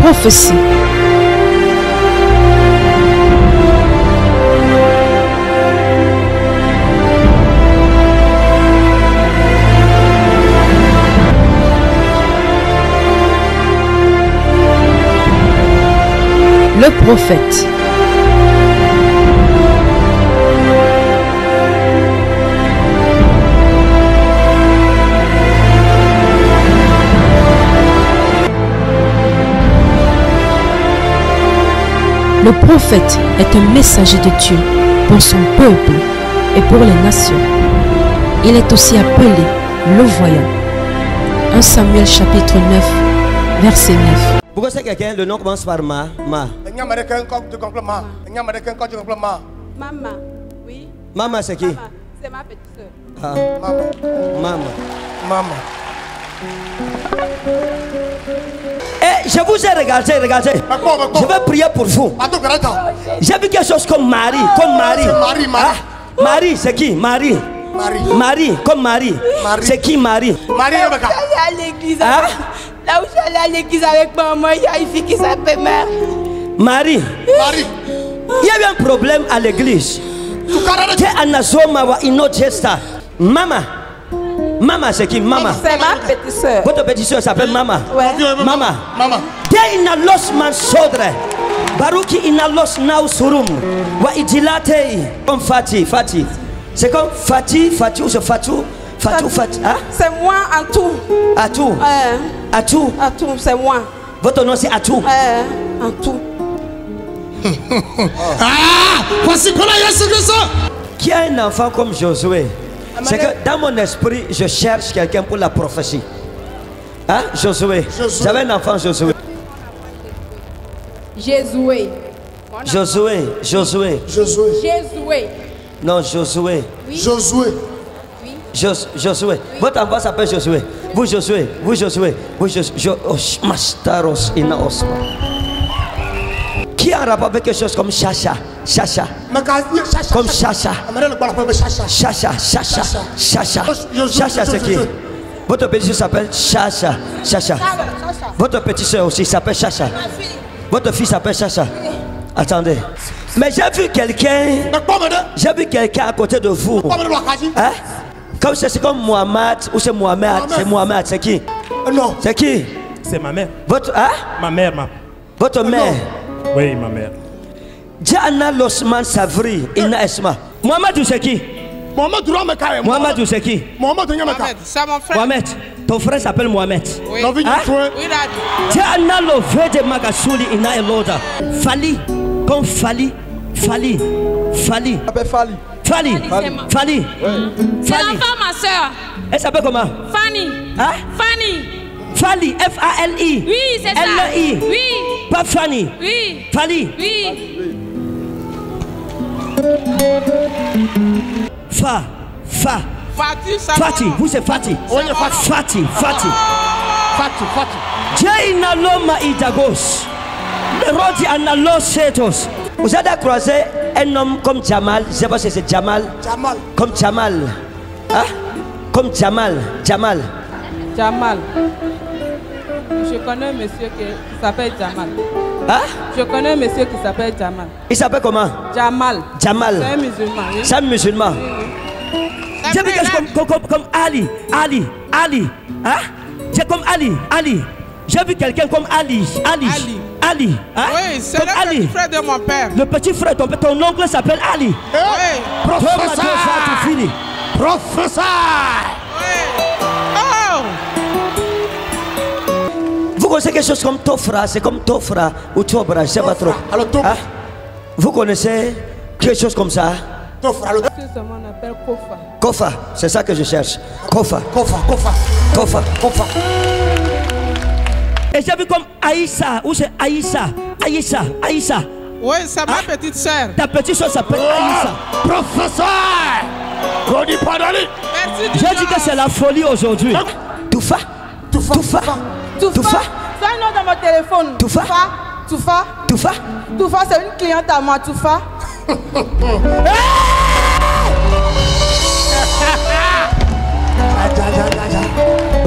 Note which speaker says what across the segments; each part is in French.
Speaker 1: prophétie. Le prophète. Le prophète est un messager de Dieu pour son peuple et pour les nations. Il est aussi appelé le voyant. 1 Samuel chapitre 9, verset 9.
Speaker 2: Pourquoi c'est quelqu'un, le nom commence par Ma.
Speaker 3: Maman, oui.
Speaker 2: Maman, c'est qui?
Speaker 3: C'est ma petite soeur.
Speaker 2: Ah. Maman. Eh, je vous ai regardé. Je vais prier pour vous. J'ai vu quelque chose comme Marie. Ah, Marie, c'est qui? Marie, comme Marie. C'est qui Marie?
Speaker 3: J'allais à l'église. Là où j'allais à l'église avec maman, il y a une fille qui s'appelle Mère.
Speaker 2: Marie. Il y a eu un problème à l'église. Maman, c'est qui? Maman.
Speaker 3: C'est ma petite soeur.
Speaker 2: Votre petite soeur s'appelle Maman.
Speaker 3: Ouais.
Speaker 2: Maman. Dès inalos man sodre. Baruki inalos now surum. Wa idilate. Comme Fati. C'est comme Fati ou c'est Fatou? Fati. Hein?
Speaker 3: C'est moi en tout. Atou, c'est moi.
Speaker 2: Votre nom c'est Atou.
Speaker 3: En tout.
Speaker 4: Voici comment il y a ce que ça.
Speaker 2: Qui a un enfant comme Josué? C'est que dans mon esprit, je cherche quelqu'un pour la prophétie. Hein? Josué. J'avais un enfant, Josué.
Speaker 3: Josué.
Speaker 2: Non, Josué.
Speaker 3: Oui.
Speaker 2: Josué. Votre enfant s'appelle Josué. Vous, Josué. Mastaros inaos. Qui a un rapport avec quelque chose comme Chacha? Comme Chacha. Chacha, c'est qui? Votre petit soeur s'appelle Chacha. Votre petit soeur aussi s'appelle Chacha. Votre fille s'appelle Chacha. Attendez. Mais j'ai vu quelqu'un à côté de vous. Hein? Comme c'est comme Mohamed ou c'est Mohamed. C'est Mohamed, c'est qui?
Speaker 4: Non.
Speaker 2: C'est qui?
Speaker 5: C'est ma mère.
Speaker 2: Votre, hein?
Speaker 5: Ma mère,
Speaker 2: Votre mère?
Speaker 5: Oui, ma mère.
Speaker 2: Diana Losman Savri, Ina Esma. Mohamed, c'est qui? Mohamed, c'est qui?
Speaker 6: C'est mon frère.
Speaker 2: Mohamed, ton frère s'appelle Mohamed.
Speaker 6: Oui.
Speaker 2: Hein?
Speaker 6: Oui,
Speaker 2: Diana Lové de Magasuli, Ina Eloda. Fali, comme Fali.
Speaker 7: Fali.
Speaker 2: C'est
Speaker 7: l'enfant, ma soeur.
Speaker 2: Elle s'appelle comment?
Speaker 7: Fanny.
Speaker 2: Hein? Fali, F-A-L-I.
Speaker 7: Oui, c'est ça.
Speaker 2: L-I.
Speaker 7: Oui.
Speaker 2: Pas Fanny.
Speaker 7: Oui.
Speaker 2: Fali.
Speaker 7: Oui.
Speaker 2: Fati, vous c'est Fati. Fati. Jaina Loma Idagos. Le Rodi Analo Setos. Vous avez croisé un homme comme Jamal. Je ne sais pas si c'est Jamal. Comme Jamal. Hein? Comme Jamal.
Speaker 8: Je connais un monsieur qui s'appelle Jamal.
Speaker 2: Hein?
Speaker 8: Je connais un monsieur qui s'appelle Jamal.
Speaker 2: Il s'appelle comment?
Speaker 8: Jamal.
Speaker 2: C'est un
Speaker 8: musulman. Oui.
Speaker 2: C'est un musulman. J'ai vu quelque chose comme Ali. Hein? C'est comme Ali. J'ai vu quelqu'un comme Ali. Hein?
Speaker 6: Oui, c'est le petit frère de mon père.
Speaker 2: Le petit frère, ton oncle s'appelle Ali.
Speaker 6: Oui.
Speaker 4: Professeur.
Speaker 6: Oui. Oh.
Speaker 2: Vous connaissez quelque chose comme Tofra? C'est comme Tofra ou Tobra, je ne sais pas trop. Hein? Vous connaissez quelque chose comme ça?
Speaker 8: Tofra. On appelle Kofa.
Speaker 2: Kofa, c'est ça que je cherche. Kofa. Et j'ai vu comme Aïssa, ou c'est Aïssa.
Speaker 6: Oui, c'est ma petite soeur.
Speaker 2: Ta petite soeur s'appelle Aïssa.
Speaker 4: Professeur.
Speaker 2: J'ai dit que c'est la folie aujourd'hui. Toufa.
Speaker 3: C'est un nom dans mon téléphone. Toufa, c'est une cliente à moi, Toufa.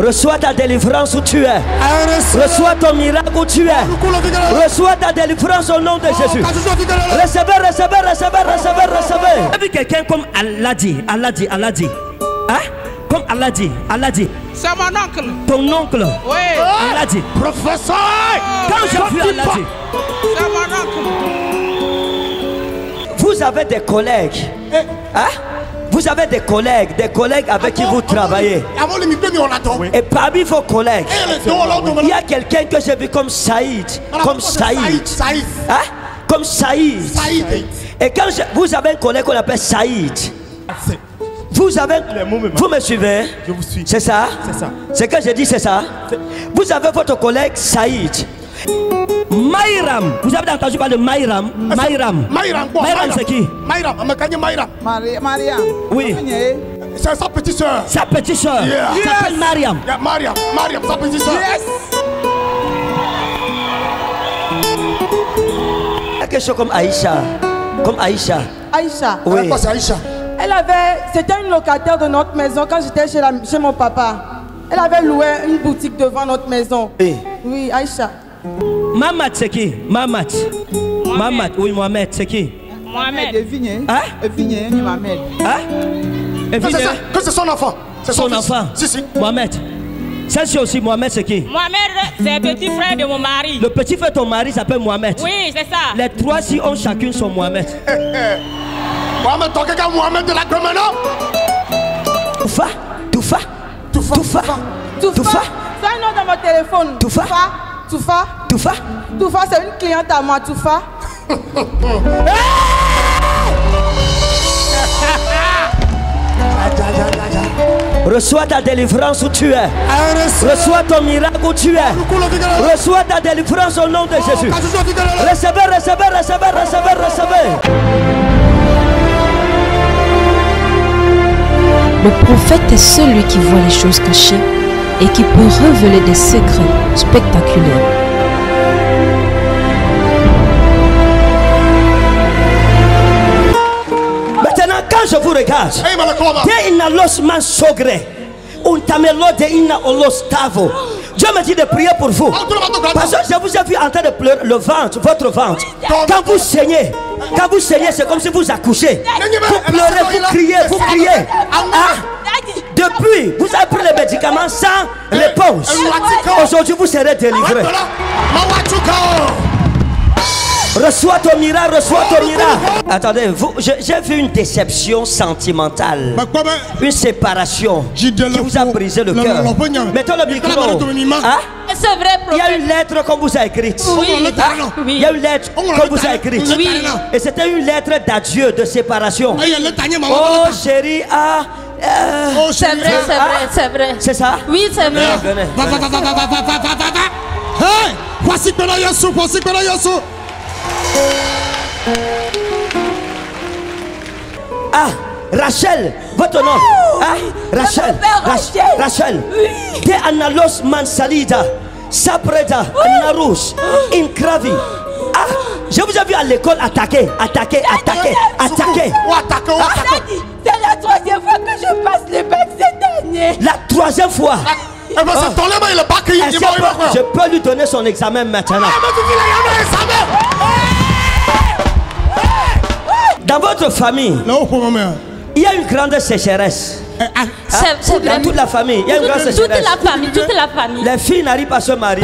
Speaker 2: Reçois ta délivrance où tu es. Reçois ton miracle où tu es. Reçois ta délivrance au nom de Jésus. Recevez, recevez, recevez, recevez, recevez. Vous avez vu quelqu'un comme Allah dit, Allah dit, Allah dit. Hein? Comme Allah dit, Allah dit.
Speaker 6: C'est mon oncle.
Speaker 2: Ton oncle.
Speaker 6: Oui.
Speaker 2: Allah dit.
Speaker 4: Professeur.
Speaker 2: Quand j'ai vu Allah dit.
Speaker 6: C'est mon oncle.
Speaker 2: Vous avez des collègues. Hein? Vous avez des collègues avec qui vous travaillez. Et parmi vos collègues, il y a quelqu'un que j'ai vu comme Saïd. Comme Saïd. Hein? Comme Saïd. Et quand vous avez un collègue qu'on appelle Saïd. Vous avez. Vous me suivez?
Speaker 5: Je vous suis.
Speaker 2: C'est ça?
Speaker 5: C'est ça.
Speaker 2: Ce que j'ai dit, c'est ça? Vous avez votre collègue Saïd. Maïram, vous avez entendu parler de Maïram? Maïram.
Speaker 4: Maïram,
Speaker 2: c'est qui?
Speaker 4: Maïram,
Speaker 8: Maria.
Speaker 2: Oui.
Speaker 4: C'est sa petite soeur.
Speaker 2: Sa petite soeur.
Speaker 4: Yeah.
Speaker 2: S'appelle Mariam.
Speaker 4: Yeah, Mariam, sa petite soeur.
Speaker 6: Yes.
Speaker 2: Quelque chose comme Aïcha. Comme Aïcha.
Speaker 3: Aïcha.
Speaker 2: Oui.
Speaker 4: C'est Aïcha.
Speaker 3: C'était une locataire de notre maison quand j'étais chez mon papa. Elle avait loué une boutique devant notre maison.
Speaker 2: Oui.
Speaker 3: Oui, Aïcha.
Speaker 2: Mamat, c'est qui? Mamat. Mamat, oui, Mohamed, c'est qui?
Speaker 8: Mohamed. Evigne.
Speaker 2: Hein?
Speaker 8: Evigne, Mohamed.
Speaker 2: Hein?
Speaker 4: Que c'est son enfant. C'est
Speaker 2: Son enfant.
Speaker 4: Si.
Speaker 2: Mohamed. Celle-ci aussi, Mohamed, c'est qui?
Speaker 7: Mohamed, c'est le petit frère de mon mari.
Speaker 2: Le petit frère de ton mari s'appelle Mohamed.
Speaker 7: Oui, c'est ça.
Speaker 2: Les trois-ci ont chacune son Mohamed.
Speaker 4: Mohamed, ton quelqu'un Mohamed de la Gromena.
Speaker 3: Toufa. C'est un nom dans mon téléphone.
Speaker 2: Toufa,
Speaker 3: c'est une cliente à moi, Toufa.
Speaker 2: Reçois ta délivrance où tu es. Reçois ton miracle où tu es. Reçois ta délivrance au nom de Jésus. Recevez, recevez, recevez, recevez, recevez.
Speaker 1: Le prophète est celui qui voit les choses cachées et qui peut révéler des secrets spectaculaires.
Speaker 2: Maintenant, quand je vous regarde, Dieu me dit de prier pour vous. Parce que je vous ai vu en train de pleurer le ventre, votre ventre. Quand vous saignez, c'est comme si vous accouchez. Vous pleurez, vous criez. Ah, depuis, vous avez pris les médicaments sans réponse. Aujourd'hui, vous serez délivré. Reçois ton miracle, reçois ton miracle. Attendez, j'ai vu une déception sentimentale. Une séparation qui vous a brisé le cœur. Mettons le micro. Hein?
Speaker 7: C'est vrai, prophète.
Speaker 2: Il y a une lettre qu'on vous a écrite.
Speaker 7: Oui.
Speaker 2: Il y a une lettre qu'on vous a écrite.
Speaker 7: Oui.
Speaker 2: Et c'était une lettre d'adieu, de séparation. Oh chérie,
Speaker 7: C'est vrai.
Speaker 2: c'est ça?
Speaker 7: Oui, c'est vrai.
Speaker 2: Venez.
Speaker 4: Hey, voici que Yesu.
Speaker 2: Ah, Rachel, votre nom. Rachel. De Analos Mansalida, Sapreda, Narus, Inkravi. Ah, je vous ai vu à l'école attaquer.
Speaker 3: C'est la troisième fois que je passe le bac cette année.
Speaker 2: La troisième fois.
Speaker 4: Est-ce
Speaker 2: Je peux lui donner son examen maintenant. Dans votre famille, il y a une grande sécheresse.
Speaker 7: C'est vrai.
Speaker 2: Dans toute la famille, il y a une grande sécheresse.
Speaker 7: Toute la famille.
Speaker 2: Les filles n'arrivent pas à se marier.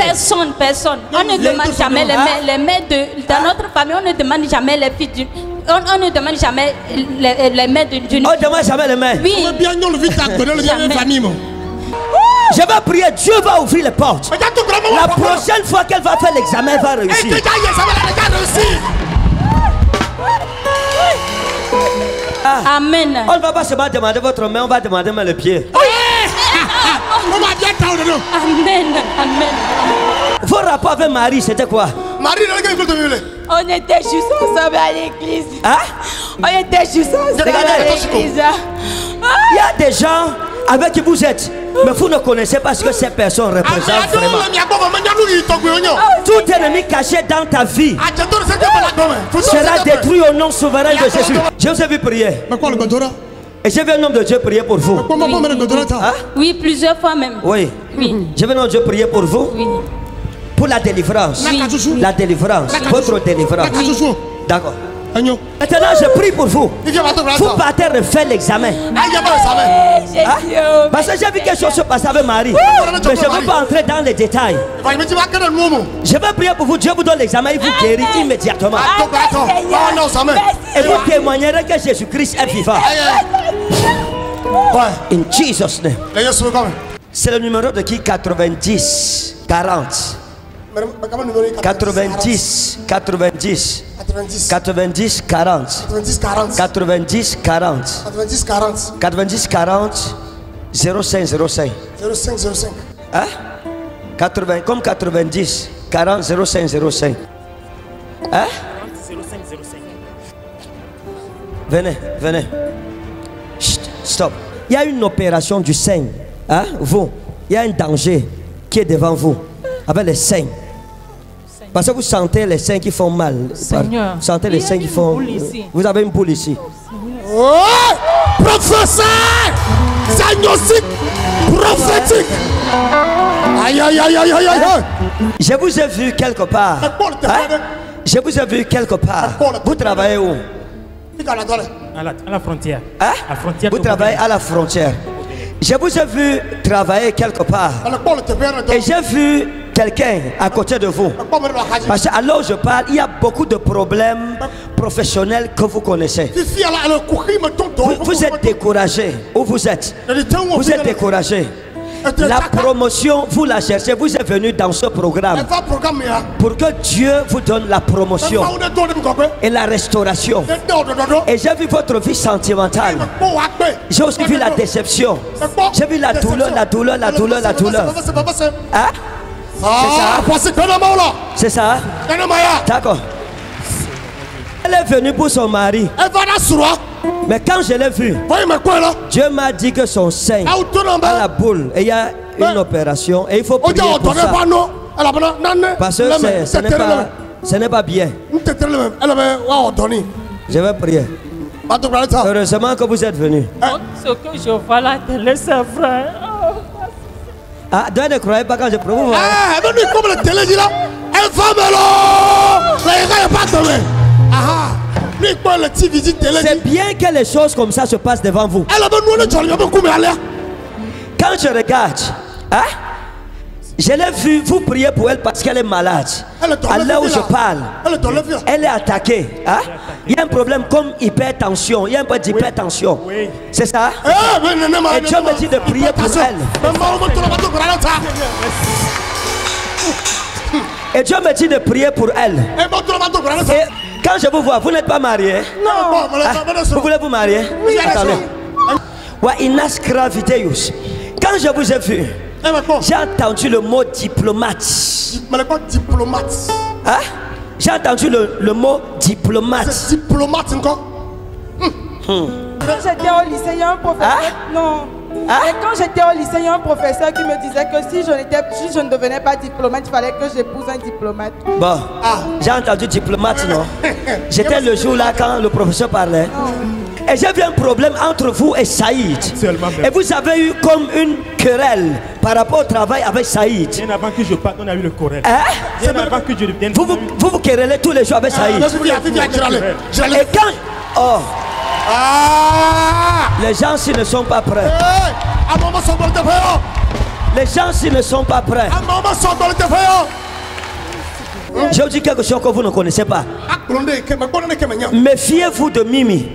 Speaker 7: Personne. On ne demande jamais les mères dans notre famille, on ne demande jamais les filles on ne demande jamais les mères d'une.
Speaker 2: On ne demande jamais les mères.
Speaker 7: Oui.
Speaker 2: Je vais prier, Dieu va ouvrir les portes. La prochaine fois qu'elle va faire l'examen, elle va réussir.
Speaker 7: Amen.
Speaker 2: On ne va pas seulement demander votre main, on va demander même le pied.
Speaker 7: Amen.
Speaker 2: Vos rapports avec Marie, c'était quoi?
Speaker 3: On était juste ensemble à l'église.
Speaker 2: Hein?
Speaker 3: On était juste ensemble à l'église.
Speaker 2: Il y a des gens avec qui vous êtes, mais vous ne connaissez pas ce que ces personnes représentent vraiment. Tout ennemi caché dans ta vie sera détruit au nom souverain de Jésus. Je vous ai vu prier. Et j'ai vu un homme de Dieu prier pour vous.
Speaker 7: Oui,
Speaker 2: Hein?
Speaker 7: oui, plusieurs fois même.
Speaker 2: Oui.
Speaker 7: Oui.
Speaker 2: J'ai vu un homme de Dieu prier pour vous.
Speaker 7: Oui.
Speaker 2: Pour la délivrance.
Speaker 7: Oui.
Speaker 2: La délivrance. Votre délivrance.
Speaker 7: Oui.
Speaker 2: D'accord. Maintenant, je prie pour vous. Vous partez refaire l'examen. Hein? Parce que j'ai vu quelque chose se passer avec Marie. Mais je ne veux pas entrer dans les détails. Je vais prier pour vous. Dieu vous donne l'examen. Il vous guérit immédiatement. Et vous témoignerez que Jésus-Christ est vivant. In Jesus' name. C'est le numéro de qui? 90 40 90 90 90 40 90 40 90 40 05 05 hein? 80 comme 90 40 05 05 hein? Venez, venez. Chut, stop. Il y a une opération du sein. Hein? Vous, il y a un danger qui est devant vous avec les seins. Parce que vous sentez les seins qui font mal.
Speaker 8: Seigneur,
Speaker 2: vous sentez les seins qui font. Vous avez une boule ici.
Speaker 4: Oh, professeur, diagnostic prophétique. Aïe, aïe, aïe, aïe, aïe, aïe.
Speaker 2: Je vous ai vu quelque part. Hein? Je vous ai vu quelque part. Vous travaillez où?
Speaker 5: À la frontière.
Speaker 2: Hein?
Speaker 5: À la frontière.
Speaker 2: Vous travaillez à la frontière. Je vous ai vu travailler quelque part. Et j'ai vu quelqu'un à côté de vous. Parce que alors je parle, il y a beaucoup de problèmes professionnels que vous connaissez. Vous êtes découragé. Où vous êtes? Vous êtes découragé. La promotion, vous la cherchez. Vous êtes venu dans ce programme pour que Dieu vous donne la promotion et la restauration. Et j'ai vu votre vie sentimentale. J'ai aussi vu la déception. J'ai vu la douleur, la douleur, la douleur, la douleur. Hein? C'est ça? D'accord. Elle est venue pour son mari. Mais quand je l'ai vu, Dieu m'a dit que son sein a la boule et il y a une opération et il faut prier pour ça. Parce que ce n'est pas bien. Je vais prier. Heureusement que vous êtes venu.
Speaker 8: Ce que je vois la télé, c'est vrai.
Speaker 2: Ah, donc ne croyez pas quand je prie. C'est bien que les choses comme ça se passent devant vous. Quand je regarde, hein, je l'ai vu, vous priez pour elle parce qu'elle est malade. À l'heure où je parle, elle est attaquée. Hein? Il y a un problème comme hypertension. Il y a un peu d'hypertension. C'est ça? Et Dieu me dit de prier pour elle. Et Dieu me dit de prier pour elle. Et quand je vous vois, vous n'êtes pas marié?
Speaker 3: Non.
Speaker 2: Ah, vous voulez vous marier?
Speaker 3: Oui.
Speaker 2: Attendez. Quand je vous ai vu, j'ai entendu le mot diplomate. Hein? J'ai entendu le mot diplomate.
Speaker 4: Diplomate encore?
Speaker 3: Quand j'étais au lycée, il y a un professeur. Non. Et quand j'étais au lycée, il y a un professeur qui me disait que si je ne devenais pas diplomate, il fallait que j'épouse un diplomate.
Speaker 2: Bon, j'ai entendu diplomate, non? J'étais le jour là quand le professeur parlait. Et j'ai vu un problème entre vous et Saïd. Et vous avez eu comme une querelle par rapport au travail avec Saïd.
Speaker 5: Bien avant que je parte, on a eu le querelle.
Speaker 2: Hein?
Speaker 5: Bien avant que je devienne.
Speaker 2: Vous querellez tous les jours avec Saïd. Et quand... Oh. Les gens s'ils ne sont pas prêts. Les gens s'ils ne sont pas prêts. Je vous dis quelque chose que vous ne connaissez pas. Méfiez-vous de Mimi.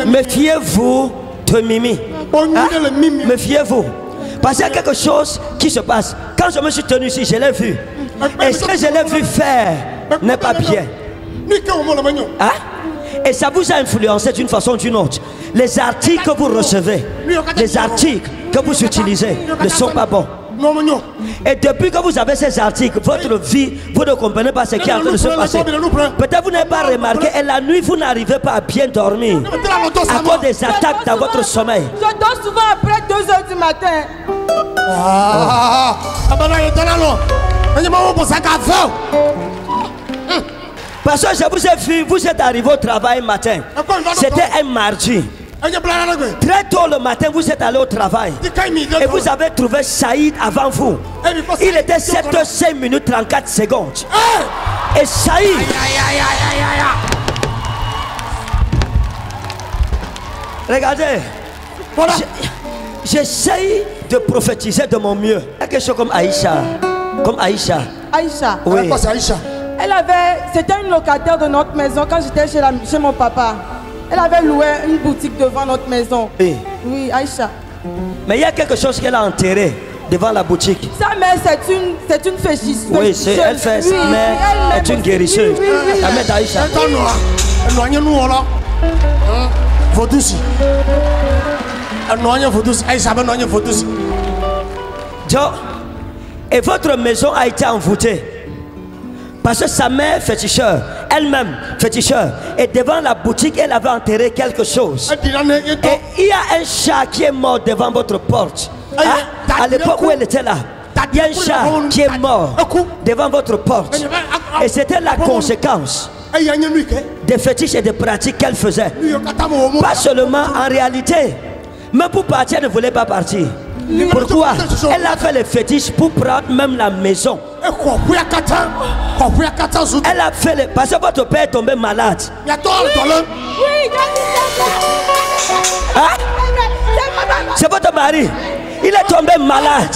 Speaker 2: Méfiez-vous de Mimi. Hein? Méfiez-vous. Parce qu'il y a quelque chose qui se passe. Quand je me suis tenu ici, je l'ai vu. Et ce que je l'ai vu faire n'est pas bien. Hein? Et ça vous a influencé d'une façon ou d'une autre. Les articles que vous recevez, les articles que vous utilisez ne sont pas bons. Et depuis que vous avez ces articles, votre vie, vous ne comprenez pas ce qui est en train de se passer. Peut-être vous n'avez pas remarqué, et la nuit, vous n'arrivez pas à bien dormir à cause des attaques dans votre sommeil.
Speaker 3: Je dors souvent après 2 h du matin. Parce que
Speaker 2: je vous ai vu, vous êtes arrivé au travail matin. C'était un mardi. Très tôt le matin, vous êtes allé au travail. Et vous avez trouvé Saïd avant vous. Il était 7h05:34. Et Saïd... Regardez. J'essaye de prophétiser de mon mieux. Quelque chose comme Aïcha. Comme Aïcha.
Speaker 3: Aïcha.
Speaker 2: Oui.
Speaker 3: C'était une locataire de notre maison quand j'étais chez mon papa. Elle avait loué une boutique devant notre maison.
Speaker 2: Oui.
Speaker 3: Oui, Aïcha.
Speaker 2: Mais il y a quelque chose qu'elle a enterré devant la boutique.
Speaker 3: Sa mère, c'est une féticheuse.
Speaker 2: Oui, elle fait ça, mais elle est une guérisseuse. La mère d'Aïcha. Et votre maison a été envoûtée. Parce que sa mère féticheur, elle-même féticheur, et devant la boutique, elle avait enterré quelque chose. Et il y a un chat qui est mort devant votre porte. À l'époque où elle était là, il y a un chat qui est mort devant votre porte. Et c'était la conséquence des fétiches et des pratiques qu'elle faisait. Pas seulement en réalité, même pour partir, elle ne voulait pas partir. Pourquoi? Elle a fait les fétiches pour prendre même la maison. Elle a fait les... Parce que votre père est tombé malade. C'est votre mari. Il est tombé malade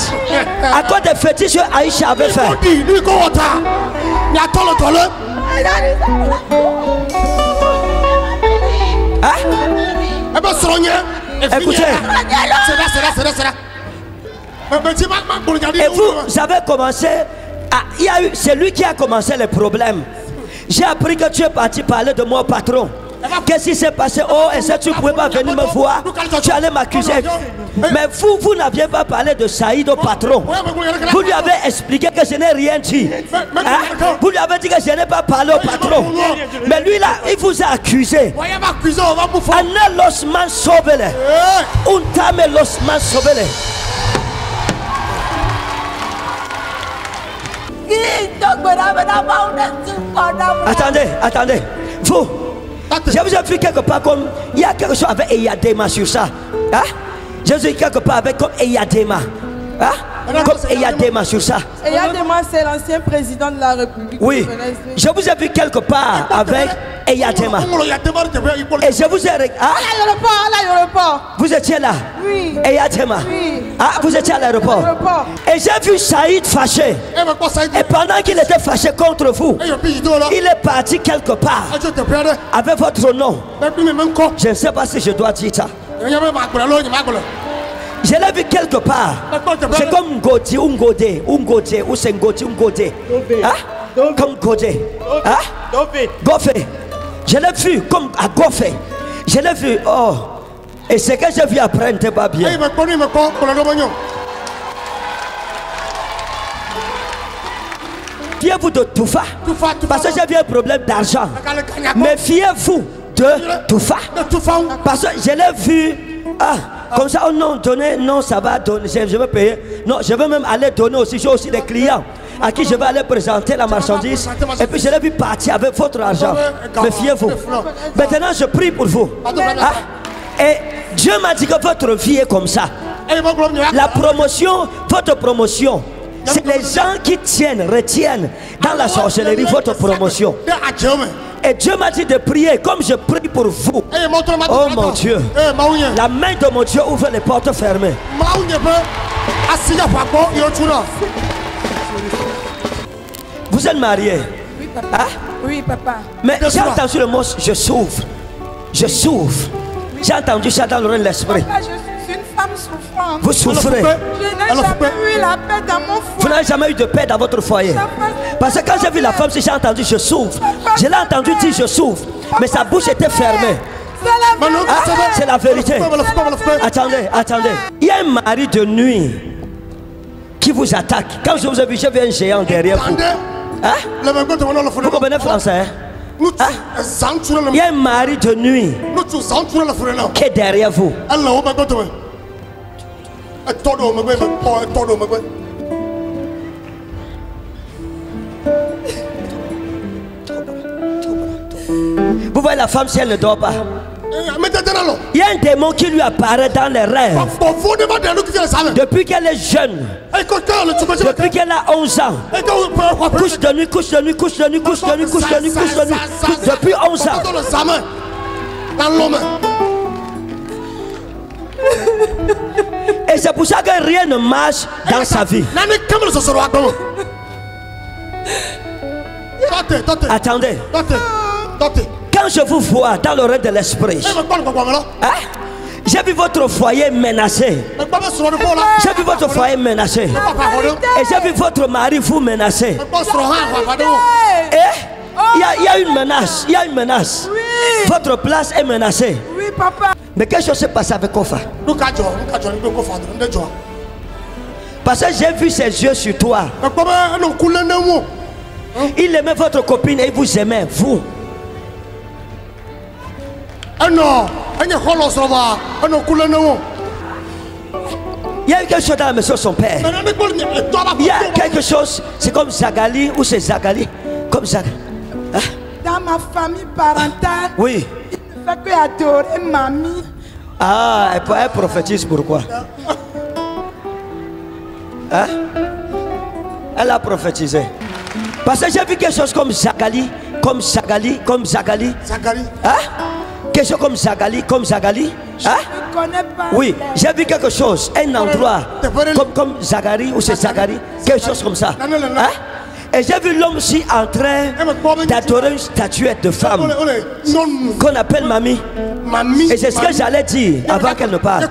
Speaker 2: à cause des fétiches que Aïcha avait fait. Écoutez. Et vous avez commencé à... C'est lui qui a commencé les problèmes. J'ai appris que tu es parti parler de moi au patron. Qu'est-ce qui s'est passé? Oh, est-ce que tu ne pouvais pas venir me voir? Tu allais m'accuser. Mais vous n'aviez pas parlé de Saïd au patron. Vous lui avez expliqué que je n'ai rien dit. Vous lui avez dit que je n'ai pas parlé au patron. Mais lui là, il vous a accusé. Anna losman sobele. Untame losman sobele. Attendez. Vous, je vous ai vu quelque part comme il y a quelque chose avec Eyadema sur ça. Je vous ai vu quelque part avec comme Eyadema. Comme Eyadema sur ça.
Speaker 3: Eyadema, c'est l'ancien président de la République.
Speaker 2: Oui. Je vous ai vu quelque part avec Eyadema. Et je vous ai...
Speaker 3: À l'aéroport.
Speaker 2: Vous étiez là?
Speaker 3: Oui.
Speaker 2: Eyadema.
Speaker 3: Oui.
Speaker 2: Vous étiez à l'aéroport. Et j'ai vu Saïd fâché. Et pendant qu'il était fâché contre vous, il est parti quelque part avec votre nom. Je ne sais pas si je dois dire ça. Je l'ai vu quelque part. C'est comme Ngodi ou Ngode. Ou c'est Ngodi ou Ngode. Comme Ngode. Goffé. Je l'ai vu comme à Goffé. Je l'ai vu. Oh. Et ce que j'ai vu après n'était pas bien. Fiez-vous de Toufa. Parce que j'ai vu un problème d'argent. Mais fiez-vous de Toufa. Parce que je l'ai vu. Comme ça, oh non, donner, non, ça va donner, je vais payer. Non, je vais même aller donner aussi. J'ai aussi des clients à qui je vais aller présenter la marchandise. Et puis je l'ai vu partir avec votre argent. Méfiez-vous. Maintenant, je prie pour vous. Et Dieu m'a dit que votre vie est comme ça. La promotion, votre promotion, c'est les gens qui retiennent dans la sorcellerie votre promotion. Et Dieu m'a dit de prier comme je prie pour vous. Oh mon Dieu. La main de mon Dieu ouvre les portes fermées. Vous êtes marié?
Speaker 3: Oui, papa. Oui, papa.
Speaker 2: Mais j'ai entendu le mot je s'ouvre. Je s'ouvre. J'ai entendu ça dans l'esprit.
Speaker 3: Papa, je suis une femme souffrante.
Speaker 2: Vous souffrez.
Speaker 3: Je n'ai jamais eu la paix dans mon foyer.
Speaker 2: Vous n'avez jamais eu de paix dans votre foyer. Parce que quand j'ai vu la femme, j'ai entendu je s'ouvre. Je l'ai entendu dire je s'ouvre. Mais sa bouche était fermée. C'est la vérité. Attendez. Il y a un mari de nuit qui vous attaque. Quand je vous ai vu, j'ai vu un géant derrière vous. Vous comprenez français? Il y a un mari de nuit qui est derrière vous. Vous voyez la femme si elle ne dort pas. Il y a un démon qui lui apparaît dans les rêves. Depuis qu'elle est jeune. Depuis qu'elle a 11 ans. Couche de nuit, couche de nuit, couche de nuit, couche de nuit, couche de nuit, couche de nuit. Depuis 11 ans. Et c'est pour ça que rien ne marche dans sa vie. Attendez. Quand je vous vois dans le règne de l'esprit, hein? J'ai vu votre foyer menacé. J'ai vu votre foyer menacé. Et j'ai vu votre mari vous menacer. Et il y a une menace. Il y a une menace. Votre place est menacée.
Speaker 3: Oui, papa.
Speaker 2: Mais quelque chose s'est passé avec Kofa. Parce que j'ai vu ses yeux sur toi. Il aimait votre copine et il vous aimait, vous. Il y a eu quelque chose dans la maison de son père. Il y a quelque chose, c'est comme Zagali ou c'est Zagali. Comme Zagali. Hein?
Speaker 3: Dans ma famille parentale,
Speaker 2: oui.
Speaker 3: Il ne fait que adorer mamie.
Speaker 2: Ah, elle prophétise pourquoi? Hein? Elle a prophétisé. Parce que j'ai vu quelque chose comme Zagali, comme Zagali, comme Zagali.
Speaker 4: Zagali.
Speaker 2: Hein? Quelque chose comme Zagali, comme Zagali. Hein?
Speaker 3: Je ne connais pas.
Speaker 2: Oui, j'ai vu quelque chose, un endroit comme Zagali ou c'est Zagali, quelque chose comme ça. Hein? Et j'ai vu l'homme aussi en train d'adorer une statuette de femme qu'on appelle Mamie. Et c'est ce que j'allais dire avant qu'elle ne parle.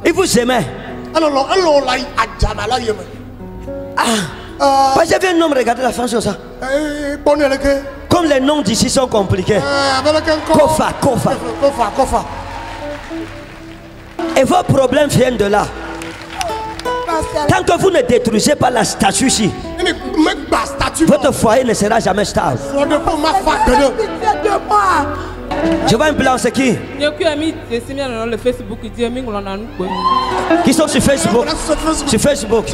Speaker 2: Il vous aimait. Parce que j'ai vu un homme regarder la femme sur ça. Comme les noms d'ici sont compliqués. Kofa, Kofa. Et vos problèmes viennent de là. Tant que vous ne détruisez pas la statue ici, votre foyer ne sera jamais stable. Je vois un blanc, c'est qui? Qui sont sur Facebook? Sur Facebook.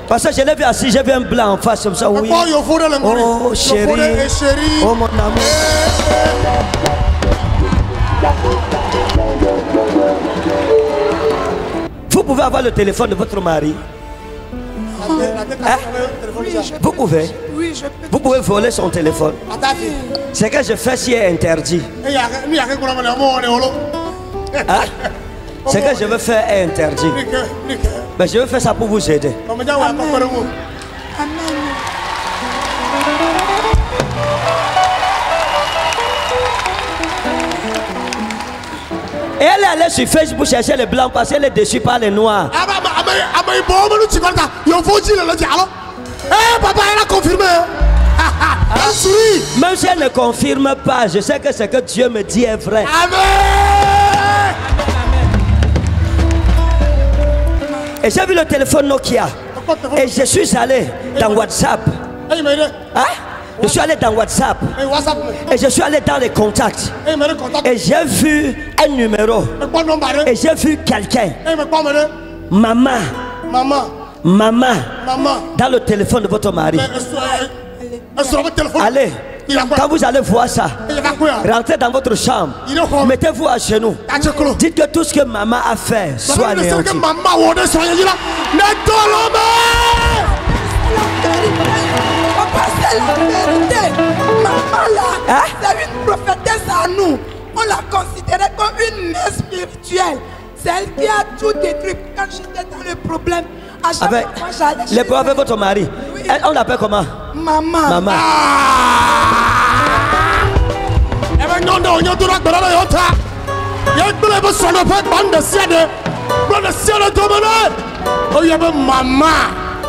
Speaker 2: Parce que je l'ai vu assis, j'ai vu un blanc en face comme ça, oui. Oh chérie, oh mon amour. Vous pouvez avoir le téléphone de votre mari. Hein? Vous pouvez. Vous pouvez voler son téléphone. Ce que je fais si est interdit. Hein? Ce que je veux faire est interdit. Mais je veux faire ça pour vous aider. Et elle est allée sur Facebook chercher les blancs parce qu'elle est déçue par les noirs.
Speaker 4: Papa, elle a confirmé.
Speaker 2: Même si elle ne confirme pas, je sais que ce que Dieu me dit est vrai.
Speaker 4: Amen.
Speaker 2: Et j'ai vu le téléphone Nokia. Et je suis allé dans WhatsApp. Hein? Je suis allé dans WhatsApp. Et je suis allé dans les contacts. Et j'ai vu un numéro. Et j'ai vu quelqu'un. Maman. Dans le téléphone de votre mari. Allez. Quand vous allez voir ça, rentrez dans votre chambre. Mettez-vous à genoux. Dites que tout ce que maman a fait soit anéanti.
Speaker 3: C'est la vérité. Maman là, c'est une prophétesse à nous. On l'a considérée comme une mère spirituelle. C'est elle qui a tout détruit. Quand j'étais dans le problème, à chaque fois j'allais chez
Speaker 2: les problèmes avec votre mari. Oui. On l'appelle comment?
Speaker 3: Maman.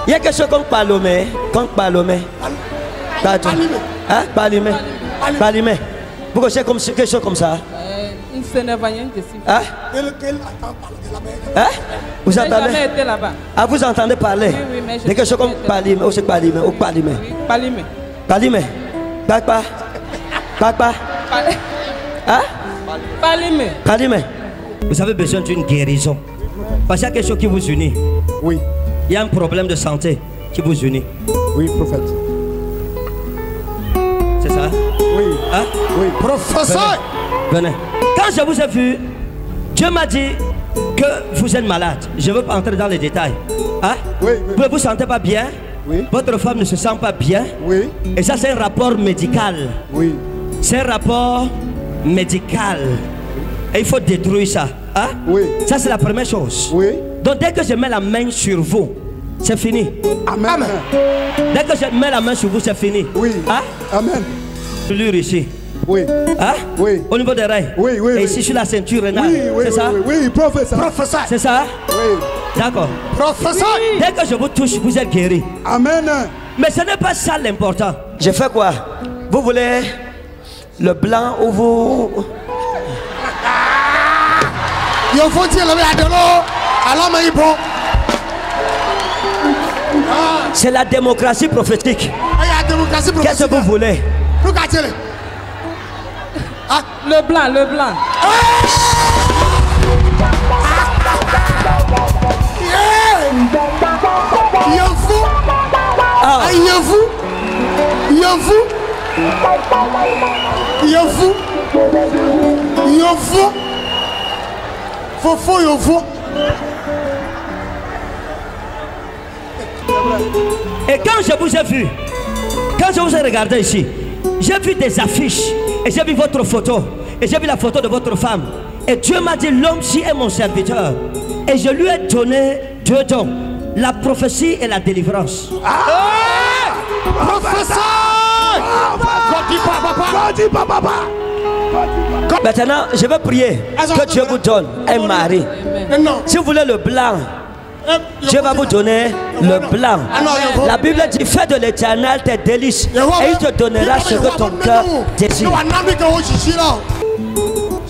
Speaker 2: Il y a quelque chose comme Palomé. Hein? Palomé. Pourquoi c'est comme quelque chose comme ça? Hein? Hein? Vous entendez? Ah, vous entendez parler?
Speaker 8: Oui, mais
Speaker 2: quelque chose comme Palomé. Ou c'est Palomé? Ou Palomé? Palomé. Papa. Hein? Palomé. Vous avez besoin d'une guérison. Parce qu'il y a quelque chose qui vous unit.
Speaker 4: Oui.
Speaker 2: Il y a un problème de santé qui vous unit.
Speaker 4: Oui, prophète.
Speaker 2: C'est ça?
Speaker 4: Oui.
Speaker 2: Hein?
Speaker 4: Oui. Professeur.
Speaker 2: Venez. Quand je vous ai vu, Dieu m'a dit que vous êtes malade. Je ne veux pas entrer dans les détails. Hein?
Speaker 4: Oui,
Speaker 2: Vous ne vous sentez pas bien?
Speaker 4: Oui.
Speaker 2: Votre femme ne se sent pas bien?
Speaker 4: Oui.
Speaker 2: Et ça, c'est un rapport médical.
Speaker 4: Oui.
Speaker 2: C'est un rapport médical. Et il faut détruire ça. Hein?
Speaker 4: Oui.
Speaker 2: Ça, c'est la première chose.
Speaker 4: Oui.
Speaker 2: Donc, dès que je mets la main sur vous, c'est fini.
Speaker 4: Amen.
Speaker 2: Dès que je mets la main sur vous, c'est fini.
Speaker 4: Oui.
Speaker 2: Hein?
Speaker 4: Amen.
Speaker 2: L'ur ici.
Speaker 4: Oui.
Speaker 2: Hein?
Speaker 4: Oui.
Speaker 2: Au niveau des reins.
Speaker 4: Oui, oui,
Speaker 2: Et
Speaker 4: oui.
Speaker 2: ici sur la ceinture rénale.
Speaker 4: Oui, oui,
Speaker 2: c'est ça?
Speaker 4: oui, professeur.
Speaker 9: Professeur.
Speaker 2: C'est ça?
Speaker 4: Oui.
Speaker 2: D'accord.
Speaker 9: Professeur.
Speaker 2: Dès que je vous touche, vous êtes guéri.
Speaker 4: Amen.
Speaker 2: Mais ce n'est pas ça l'important.
Speaker 10: Je fais quoi? Vous voulez le blanc ou vous...
Speaker 9: Il faut dire le méadolo. Alors, mais il bon.
Speaker 2: C'est la démocratie prophétique. Qu'est-ce que vous voulez?
Speaker 8: Le blanc, le blanc.
Speaker 2: Et quand je vous ai vu, quand je vous ai regardé ici, j'ai vu des affiches et j'ai vu votre photo et j'ai vu la photo de votre femme. Et Dieu m'a dit, l'homme-ci est mon serviteur. Et je lui ai donné deux dons, la prophétie et la délivrance.
Speaker 10: Maintenant, je vais prier que Dieu vous donne un mari. Si vous voulez le blanc, Dieu va vous donner le blanc. La Bible dit, fais de l'Éternel tes délices et il te donnera ce que ton cœur désire.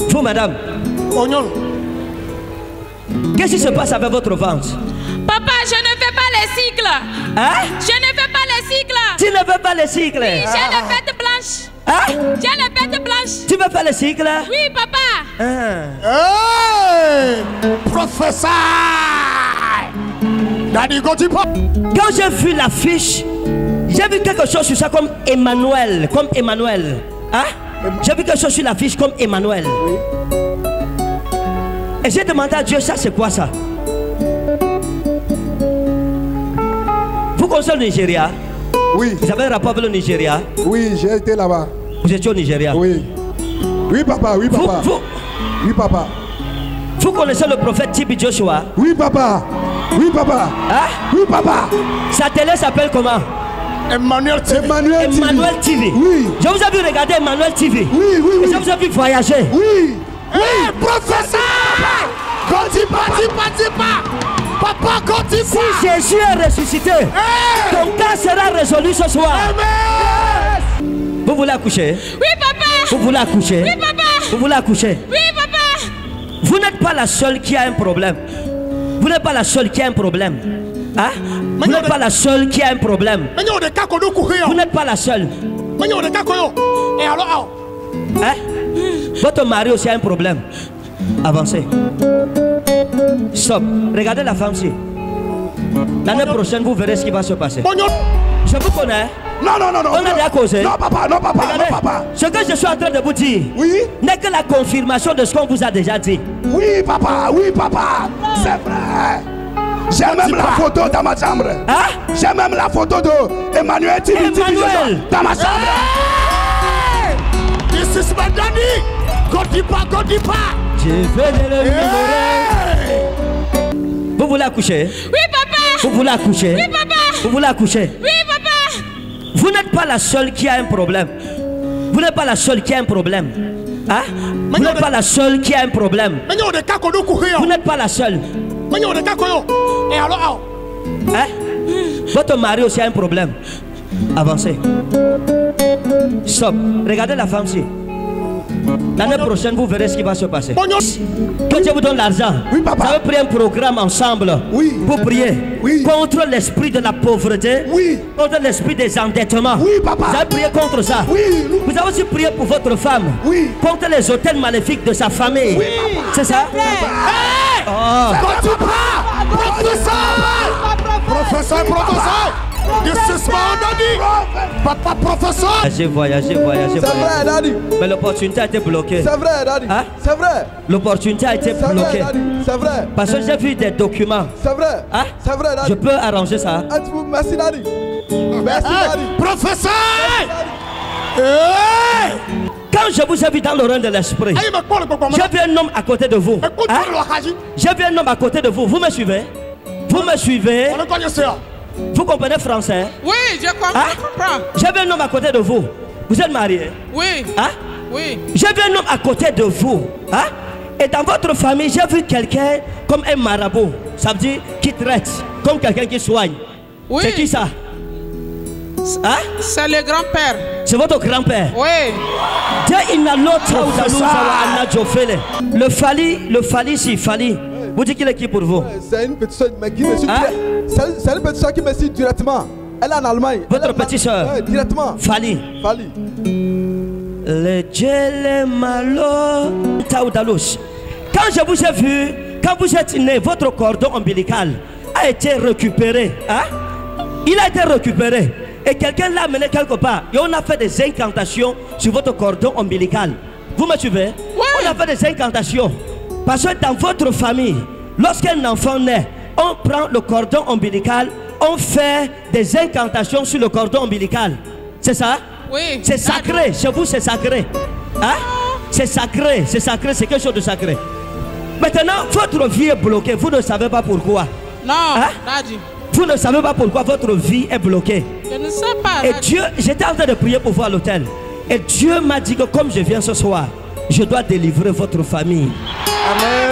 Speaker 2: Vous, madame, qu'est-ce qui se passe avec votre ventre?
Speaker 7: Papa, je ne fais pas les cycles.
Speaker 2: Hein?
Speaker 7: Je ne fais pas les cycles.
Speaker 2: Tu ne veux pas les cycles?
Speaker 7: Oui, j'ai les fêtes blanches.
Speaker 2: Hein?
Speaker 7: J'ai les fêtes blanches.
Speaker 2: Tu veux faire les cycles?
Speaker 7: Oui, papa.
Speaker 9: Hey, professeur.
Speaker 2: Quand j'ai vu l'affiche, j'ai vu quelque chose sur ça comme Emmanuel. Comme Emmanuel. Hein? J'ai vu quelque chose sur l'affiche comme Emmanuel. Et j'ai demandé à Dieu, ça c'est quoi ça? Vous connaissez le Nigeria?
Speaker 4: Oui.
Speaker 2: Vous avez un rapport avec le Nigeria?
Speaker 4: Oui, j'ai été là-bas.
Speaker 2: Vous étiez au Nigeria?
Speaker 4: Oui. Oui, papa, oui, papa. Oui, papa.
Speaker 2: Vous connaissez le prophète Tibi Joshua?
Speaker 4: Oui, papa. Oui, papa.
Speaker 2: Hein?
Speaker 4: Oui, papa.
Speaker 2: Sa télé s'appelle comment?
Speaker 9: Emmanuel TV.
Speaker 2: Emmanuel TV.
Speaker 4: Oui.
Speaker 2: Je vous ai vu regarder Emmanuel TV.
Speaker 4: Oui, oui, oui.
Speaker 2: Et je vous ai vu voyager.
Speaker 4: Oui.
Speaker 9: Oui, professeur. Continue pas. Papa, continue pas.
Speaker 2: Si Jésus est ressuscité, ton cas sera résolu ce soir.
Speaker 9: Amen.
Speaker 2: Vous voulez accoucher?
Speaker 7: Oui, papa.
Speaker 2: Vous voulez accoucher?
Speaker 7: Oui, papa.
Speaker 2: Vous voulez accoucher?
Speaker 7: Oui, papa.
Speaker 2: Vous n'êtes pas la seule qui a un problème. Vous n'êtes pas la seule qui a un problème. Hein? Vous n'êtes pas la seule qui a un problème. Vous n'êtes pas la seule. Hein? Votre mari aussi a un problème. Avancez. Stop. Regardez la femme-ci. L'année prochaine, vous verrez ce qui va se passer. Je vous connais.
Speaker 4: Non.
Speaker 2: On a déjà causé.
Speaker 4: Non, papa.
Speaker 2: Regardez,
Speaker 4: Non, papa.
Speaker 2: ce que je suis en train de vous dire n'est que la confirmation de ce qu'on vous a déjà dit.
Speaker 4: Oui, papa. C'est vrai. J'ai même la photo dans ma chambre.
Speaker 2: Hein?
Speaker 4: J'ai même la photo de Emmanuel TV dans ma chambre.
Speaker 9: This is my daddy. Continue pas.
Speaker 2: Je vais le libérer. Vous voulez accoucher?
Speaker 7: Oui, papa.
Speaker 2: Vous voulez accoucher?
Speaker 7: Oui, papa.
Speaker 2: Vous voulez accoucher?
Speaker 7: Oui, papa.
Speaker 2: Vous n'êtes pas la seule qui a un problème. Vous n'êtes pas la seule qui a un problème. Hein? Vous n'êtes pas la seule qui a un problème. Vous n'êtes pas la seule. Hein? Votre mari aussi a un problème. Avancez. Stop. Regardez la femme-ci. L'année prochaine, vous verrez ce qui va se passer. Que Dieu vous donne l'argent.
Speaker 4: Oui, papa.
Speaker 2: Vous avez pris un programme ensemble pour prier contre l'esprit de la pauvreté, contre l'esprit des endettements.
Speaker 4: Oui, papa.
Speaker 2: Vous avez prié contre ça. Vous avez aussi prié pour votre femme, contre les hôtels maléfiques de sa famille. C'est ça?
Speaker 9: Professeur. This is my daddy. Papa professeur.
Speaker 10: J'ai voyagé.
Speaker 11: C'est vrai, Daddy.
Speaker 10: Mais l'opportunité a été bloquée.
Speaker 11: C'est vrai, Daddy.
Speaker 10: Hein?
Speaker 11: C'est vrai.
Speaker 10: L'opportunité a été bloquée.
Speaker 11: C'est vrai, Daddy. C'est vrai.
Speaker 10: Parce que j'ai vu des documents.
Speaker 11: C'est vrai.
Speaker 10: Hein?
Speaker 11: C'est vrai, Daddy.
Speaker 10: Je peux arranger ça.
Speaker 11: Merci, Daddy. Merci, Daddy.
Speaker 9: Professeur.
Speaker 10: Quand je vous ai vu dans le rang de l'esprit, j'ai vu un homme à côté de vous. Hein? J'ai vu un homme à côté de vous. Vous me suivez? Vous me suivez? Vous comprenez français?
Speaker 6: Oui, je comprends.
Speaker 10: J'ai vu un homme à côté de vous. Vous êtes marié?
Speaker 6: Oui.
Speaker 10: Hein?
Speaker 6: Oui.
Speaker 10: J'ai vu un homme à côté de vous. Hein? Et dans votre famille, j'ai vu quelqu'un comme un marabout. Ça veut dire qui traite, comme quelqu'un qui soigne.
Speaker 6: Oui.
Speaker 10: C'est qui ça? Hein?
Speaker 6: C'est le grand-père.
Speaker 10: C'est votre grand-père?
Speaker 6: Oui.
Speaker 10: Le Fali, si Fali. Vous dites qu'il est qui pour vous?
Speaker 11: C'est une petite soeur qui me suit. C'est une petite soeur qui me suit directement. Elle est en Allemagne.
Speaker 10: Votre petite soeur?
Speaker 11: Oui, directement.
Speaker 10: Fali. Le Djele Malo Taoudalouche. Quand je vous ai vu, quand vous êtes né, votre cordon ombilical a été récupéré. Hein? Il a été récupéré. Et quelqu'un l'a amené quelque part. Et on a fait des incantations sur votre cordon ombilical. Vous me suivez? Oui. On a fait des incantations. Parce que dans votre famille, lorsqu'un enfant naît, on prend le cordon ombilical, on fait des incantations sur le cordon ombilical. C'est ça?
Speaker 6: Oui.
Speaker 10: C'est sacré. Chez vous, c'est sacré. Hein? C'est sacré. C'est sacré. C'est quelque chose de sacré. Maintenant, votre vie est bloquée. Vous ne savez pas pourquoi.
Speaker 6: Non,
Speaker 10: hein?
Speaker 6: Daddy.
Speaker 10: Vous ne savez pas pourquoi votre vie est bloquée.
Speaker 6: Je ne sais pas.
Speaker 10: Et Dieu, j'étais en train de prier pour vous à l'hôtel. Et Dieu m'a dit que comme je viens ce soir, je dois délivrer votre famille.
Speaker 9: Amen.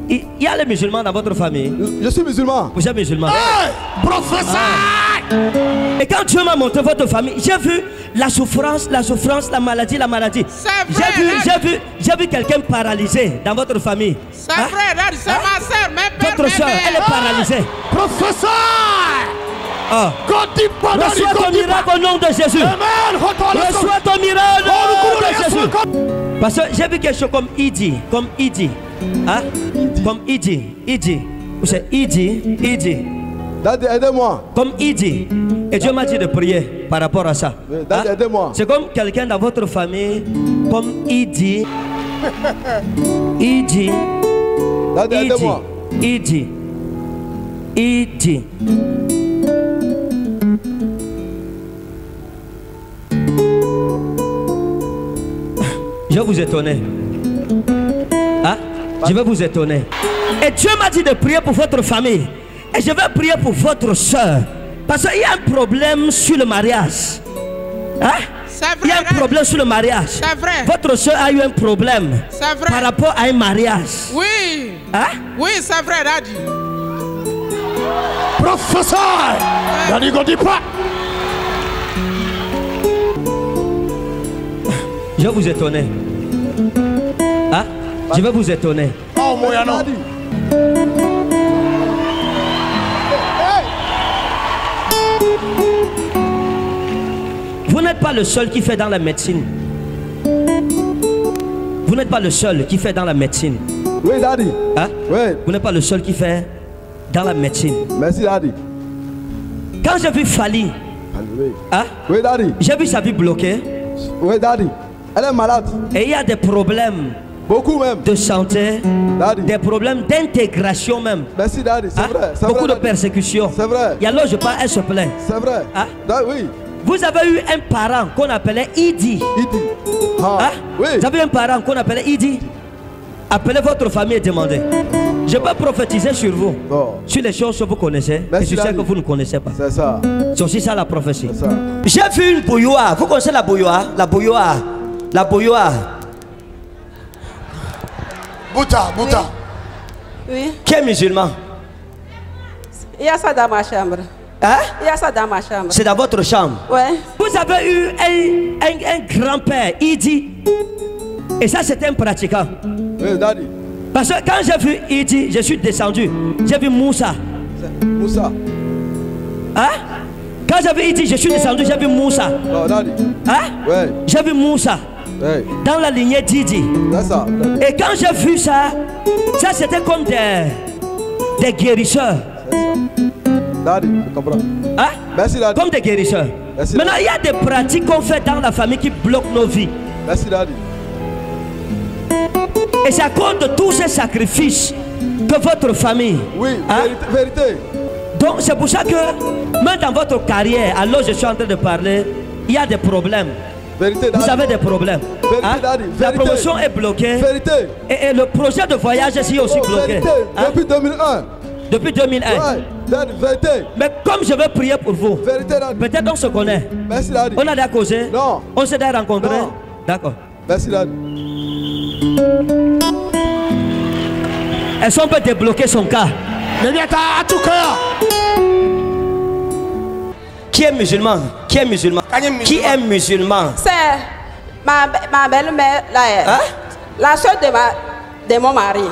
Speaker 10: Il y a les musulmans dans votre famille.
Speaker 11: Je suis musulman.
Speaker 10: Vous êtes musulman?
Speaker 9: Hey, professeur.
Speaker 10: Et quand Dieu m'a montré votre famille, j'ai vu la souffrance, la maladie. J'ai vu quelqu'un paralysé dans votre famille.
Speaker 6: C'est vrai, Daddy, c'est ma soeur,
Speaker 10: votre soeur, elle est paralysée.
Speaker 9: Professeur.
Speaker 10: Reçois ton miracle au nom de Jésus. Reçois ton miracle au nom de Jésus. Parce que j'ai vu quelque chose comme Idi. Hein? Comme Idi. Ou c'est Idi.
Speaker 11: Daddy, aidez-moi.
Speaker 10: Comme Idi. Et Dieu m'a dit de prier par rapport à ça.
Speaker 11: Daddy, aidez-moi.
Speaker 10: C'est comme quelqu'un dans votre famille, comme Idi.
Speaker 11: Daddy, aidez-moi.
Speaker 10: Idi. Je vais vous étonner. Hein? Je vais vous étonner. Et Dieu m'a dit de prier pour votre famille. Et je vais prier pour votre soeur. Parce qu'il y a un problème sur le mariage. Hein?
Speaker 6: Vrai,
Speaker 10: il y a un problème sur le mariage.
Speaker 6: C'est vrai.
Speaker 10: Votre soeur a eu un problème par rapport à un mariage.
Speaker 6: Oui.
Speaker 10: Hein?
Speaker 6: Oui, c'est vrai, Daddy.
Speaker 9: Professeur. Daddy, ne dis pas.
Speaker 10: Je vais vous étonner. Hein? Je vais vous étonner.
Speaker 9: Oh, mon Yano.
Speaker 10: Vous n'êtes pas le seul qui fait dans la médecine. Vous n'êtes pas le seul qui fait dans la médecine.
Speaker 11: Oui, Daddy.
Speaker 10: Hein?
Speaker 11: Oui.
Speaker 10: Vous n'êtes pas le seul qui fait dans la médecine.
Speaker 11: Merci, Daddy.
Speaker 10: Quand j'ai vu Fali, hein?
Speaker 11: Oui, Daddy.
Speaker 10: J'ai vu sa vie bloquée.
Speaker 11: Oui, Daddy. Elle est malade.
Speaker 10: Et il y a des problèmes.
Speaker 11: Beaucoup même.
Speaker 10: De santé.
Speaker 11: Daddy.
Speaker 10: Des problèmes d'intégration même.
Speaker 11: Merci, Daddy. C'est vrai.
Speaker 10: Beaucoup de persécutions.
Speaker 11: C'est vrai.
Speaker 10: Et alors je parle, elle se plaint.
Speaker 11: C'est vrai.
Speaker 10: Hein?
Speaker 11: Oui.
Speaker 10: Vous avez eu un parent qu'on appelait Idi. Hein?
Speaker 11: Oui.
Speaker 10: Vous avez eu un parent qu'on appelait Idi. Appelez votre famille et demandez. Je peux prophétiser sur vous. Sur les choses que vous connaissez.
Speaker 11: Merci,
Speaker 10: et sur celles que vous ne connaissez pas.
Speaker 11: C'est ça.
Speaker 10: C'est aussi ça la prophétie.
Speaker 2: J'ai vu une bouilloire. Vous connaissez la bouilloire? La bouilloire.
Speaker 9: Bouta.
Speaker 12: Oui.
Speaker 2: Qui est musulman?
Speaker 12: Il y a ça dans ma chambre.
Speaker 2: Hein?
Speaker 12: Il y a ça dans ma chambre.
Speaker 2: C'est dans votre chambre?
Speaker 12: Ouais.
Speaker 10: Vous avez eu un grand-père, Idi. Et ça, c'était un pratiquant.
Speaker 11: Oui, Daddy.
Speaker 10: Parce que quand j'ai vu Idi, je suis descendu. J'ai vu Moussa.
Speaker 11: Moussa.
Speaker 10: Hein? Quand j'ai vu Idi, je suis descendu, j'ai vu Moussa.
Speaker 11: Non, Daddy.
Speaker 10: Hein?
Speaker 11: Ouais.
Speaker 10: J'ai vu Moussa.
Speaker 11: Ouais.
Speaker 10: Dans la lignée d'Idi.
Speaker 11: C'est ça.
Speaker 10: Et quand j'ai vu ça, ça c'était comme des... des guérisseurs.
Speaker 11: Daddy, je comprends.
Speaker 10: Hein?
Speaker 11: Merci, Daddy.
Speaker 10: Comme des guérisseurs.
Speaker 11: Merci,
Speaker 10: maintenant,
Speaker 11: Daddy.
Speaker 10: il y a des pratiques qu'on fait dans la famille qui bloquent nos vies.
Speaker 11: Merci, Daddy.
Speaker 10: Et c'est à cause de tous ces sacrifices que votre famille.
Speaker 11: Oui,
Speaker 10: hein?
Speaker 11: vérité.
Speaker 10: Donc c'est pour ça que même dans votre carrière, alors je suis en train de parler, il y a des problèmes.
Speaker 11: Vérité,
Speaker 10: vous avez des problèmes.
Speaker 11: Vérité,
Speaker 10: hein?
Speaker 11: Daddy.
Speaker 10: La
Speaker 11: Vérité.
Speaker 10: promotion est bloquée.
Speaker 11: Vérité.
Speaker 10: Et le projet de voyage est aussi bloqué.
Speaker 11: Vérité.
Speaker 10: Hein?
Speaker 11: Depuis 2001.
Speaker 10: Depuis 2001.
Speaker 11: Ouais, Daddy, vérité.
Speaker 10: Mais comme je veux prier pour vous,
Speaker 11: peut-être
Speaker 10: on se connaît.
Speaker 11: Merci, Daddy.
Speaker 10: On a déjà causé.
Speaker 11: Non.
Speaker 10: On s'est déjà rencontré. D'accord.
Speaker 11: Merci, Daddy.
Speaker 10: Est-ce qu'on peut débloquer son cas?
Speaker 9: à tout cœur.
Speaker 2: Qui est musulman? Qui est musulman? Qui est musulman?
Speaker 12: C'est ma belle-mère,
Speaker 2: Hein?
Speaker 12: la soeur de mon mari.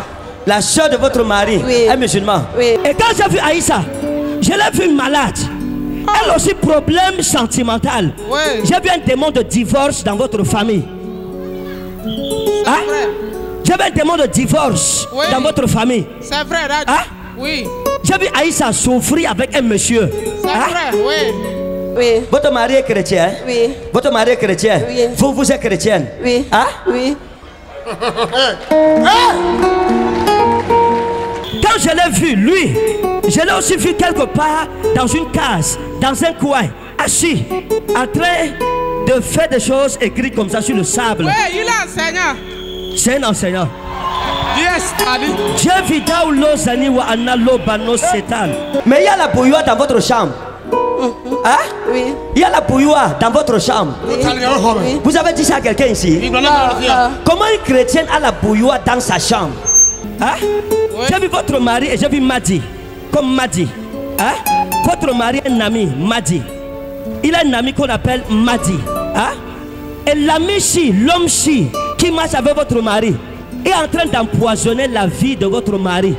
Speaker 2: La soeur de votre mari est musulman?
Speaker 12: Oui.
Speaker 10: Et quand j'ai vu Aïssa, je l'ai vu malade. Elle a aussi problème sentimental. J'ai vu un démon de divorce dans votre famille. Hein? J'ai vu un démon de divorce dans votre famille.
Speaker 6: C'est vrai, Daddy.
Speaker 10: Hein?
Speaker 6: Oui.
Speaker 10: J'ai vu Aïssa souffrir avec un monsieur.
Speaker 6: C'est vrai, oui.
Speaker 12: Oui.
Speaker 2: Votre mari est chrétien?
Speaker 12: Oui.
Speaker 2: Votre mari est chrétien?
Speaker 12: Oui.
Speaker 2: Vous êtes chrétienne?
Speaker 12: Oui.
Speaker 2: Hein?
Speaker 12: Oui.
Speaker 10: Quand je l'ai vu, lui, je l'ai aussi vu quelque part dans une case, dans un coin, assis, en train de faire des choses écrites comme ça sur le sable.
Speaker 6: Oui, il est enseignant.
Speaker 10: C'est un enseignant.
Speaker 6: Yes, Daddy.
Speaker 2: Mais il y a la bouilloire dans votre chambre. Hein?
Speaker 12: Oui.
Speaker 2: Il y a la bouilloire dans votre chambre.
Speaker 12: Oui.
Speaker 2: Vous avez dit ça à quelqu'un ici? Comment une chrétienne a la bouilloire dans sa chambre?
Speaker 10: Hein? J'ai vu votre mari et j'ai vu Madi. Comme Madi. Hein? Votre mari est un ami, Madi. Il a un ami qu'on appelle Madi. Hein? Et l'ami-ci, l'homme-ci qui marche avec votre mari est en train d'empoisonner la vie de votre mari.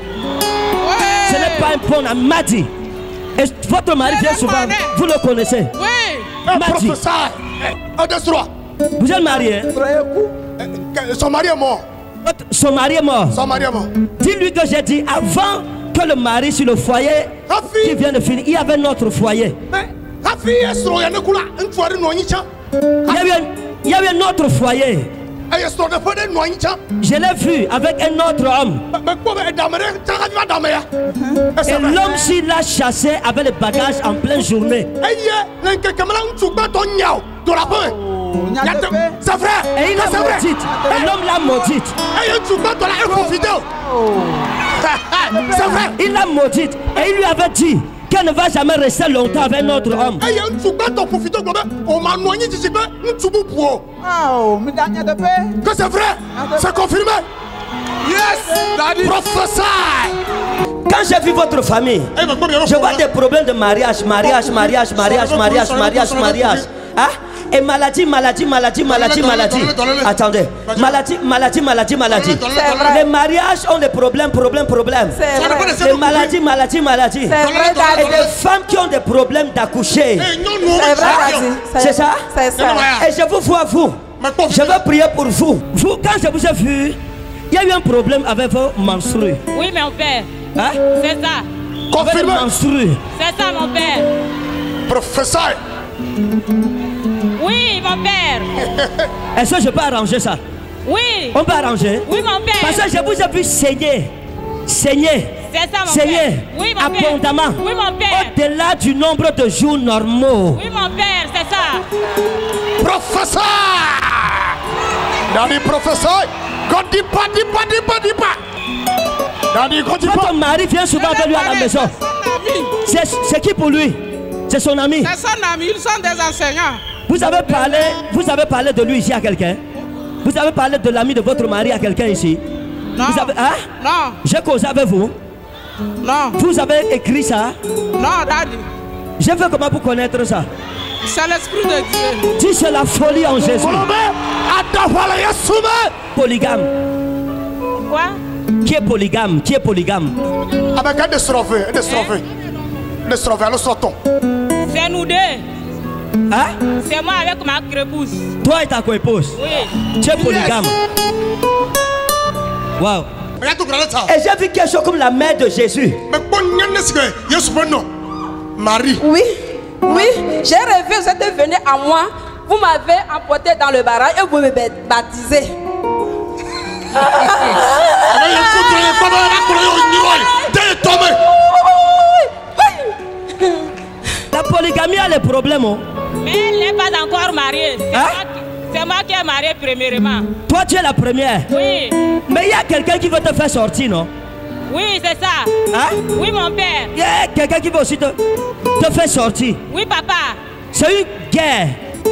Speaker 10: Ce n'est pas un bon ami, Madi. Et votre mari vient souvent, vous le connaissez.
Speaker 6: Oui.
Speaker 10: Madi. Vous êtes marié?
Speaker 9: Son mari est mort.
Speaker 10: Son mari est mort.
Speaker 9: Son mari est mort.
Speaker 10: Dis-lui que j'ai dit avant que le mari sur le foyer qui vient de finir, il y avait notre foyer. Il y avait un autre foyer. Je l'ai vu avec un autre homme. Et l'homme s'il l'a chassé avec les bagages en pleine journée.
Speaker 9: C'est vrai.
Speaker 10: Et il l'a maudite. Et l'homme l'a maudite.
Speaker 9: C'est vrai.
Speaker 10: Il l'a maudite. Et il lui avait dit qu'elle ne va jamais rester longtemps avec notre homme.
Speaker 9: Que c'est vrai. C'est confirmé.
Speaker 6: Yes, Daddy.
Speaker 9: Prophète.
Speaker 2: Quand j'ai vu votre famille, je vois des problèmes de mariage. Hein? Et maladie. Attendez. Maladie. Les mariages ont des problèmes. Les maladies. Et des femmes qui ont des problèmes d'accoucher. C'est ça?
Speaker 12: C'est ça.
Speaker 2: Et je vous vois, vous. Je veux prier pour vous.
Speaker 10: Vous, quand je vous ai vu, il y a eu un problème avec vos menstrues.
Speaker 7: Oui, mon père.
Speaker 10: Hein?
Speaker 7: C'est ça.
Speaker 10: Confirmé.
Speaker 7: C'est ça, mon père.
Speaker 9: Professeur.
Speaker 7: Oui, mon père.
Speaker 10: Est-ce que je peux arranger ça?
Speaker 7: Oui.
Speaker 10: On peut arranger?
Speaker 7: Oui, mon père.
Speaker 10: Parce que je vous ai vu saigner.
Speaker 7: C'est ça, mon père. Oui, mon père.
Speaker 10: Abondamment.
Speaker 7: Oui, mon père.
Speaker 10: Au-delà du nombre de jours normaux.
Speaker 7: Oui, mon père, c'est ça.
Speaker 9: Professeur. Daddy, professeur. God dit pas. Daddy, God dit pas.
Speaker 10: Votre mari vient souvent avec lui à la maison. C'est qui pour lui? C'est son ami.
Speaker 6: C'est son ami, ils sont des enseignants.
Speaker 10: Vous avez parlé de lui ici à quelqu'un? Vous avez parlé de l'ami de votre mari à quelqu'un ici?
Speaker 6: Non.
Speaker 10: Vous avez, hein?
Speaker 6: Non.
Speaker 10: J'ai causé avec vous?
Speaker 6: Non.
Speaker 10: Vous avez écrit ça?
Speaker 6: Non, Daddy.
Speaker 10: J'ai fait comment pour connaître ça?
Speaker 6: C'est l'esprit de Dieu.
Speaker 10: Dis c'est la folie en Jésus. Polygame.
Speaker 7: Quoi?
Speaker 10: Qui est polygame?
Speaker 9: Avec un destrophe. Le sauton.
Speaker 7: C'est nous deux.
Speaker 10: Hein?
Speaker 7: C'est moi avec ma épouse.
Speaker 10: Toi et ta co-épouse?
Speaker 7: Oui.
Speaker 10: Tu es polygame. Waouh.
Speaker 2: Et j'ai vu quelque chose comme la mère de Jésus.
Speaker 3: Marie. Oui, oui, j'ai rêvé, vous êtes venu à moi, vous m'avez emporté dans le barrage et vous me baptisez.
Speaker 2: La polygamie a les problèmes. Oh.
Speaker 13: Mais elle n'est pas encore mariée. C'est moi qui ai marié premièrement.
Speaker 2: Toi, tu es la première.
Speaker 13: Oui.
Speaker 2: Mais il y a quelqu'un qui veut te faire sortir, non?
Speaker 13: Oui, c'est ça.
Speaker 2: Hein?
Speaker 13: Oui, mon père.
Speaker 2: Il y a quelqu'un qui veut aussi te faire sortir.
Speaker 13: Oui, papa.
Speaker 2: C'est une guerre.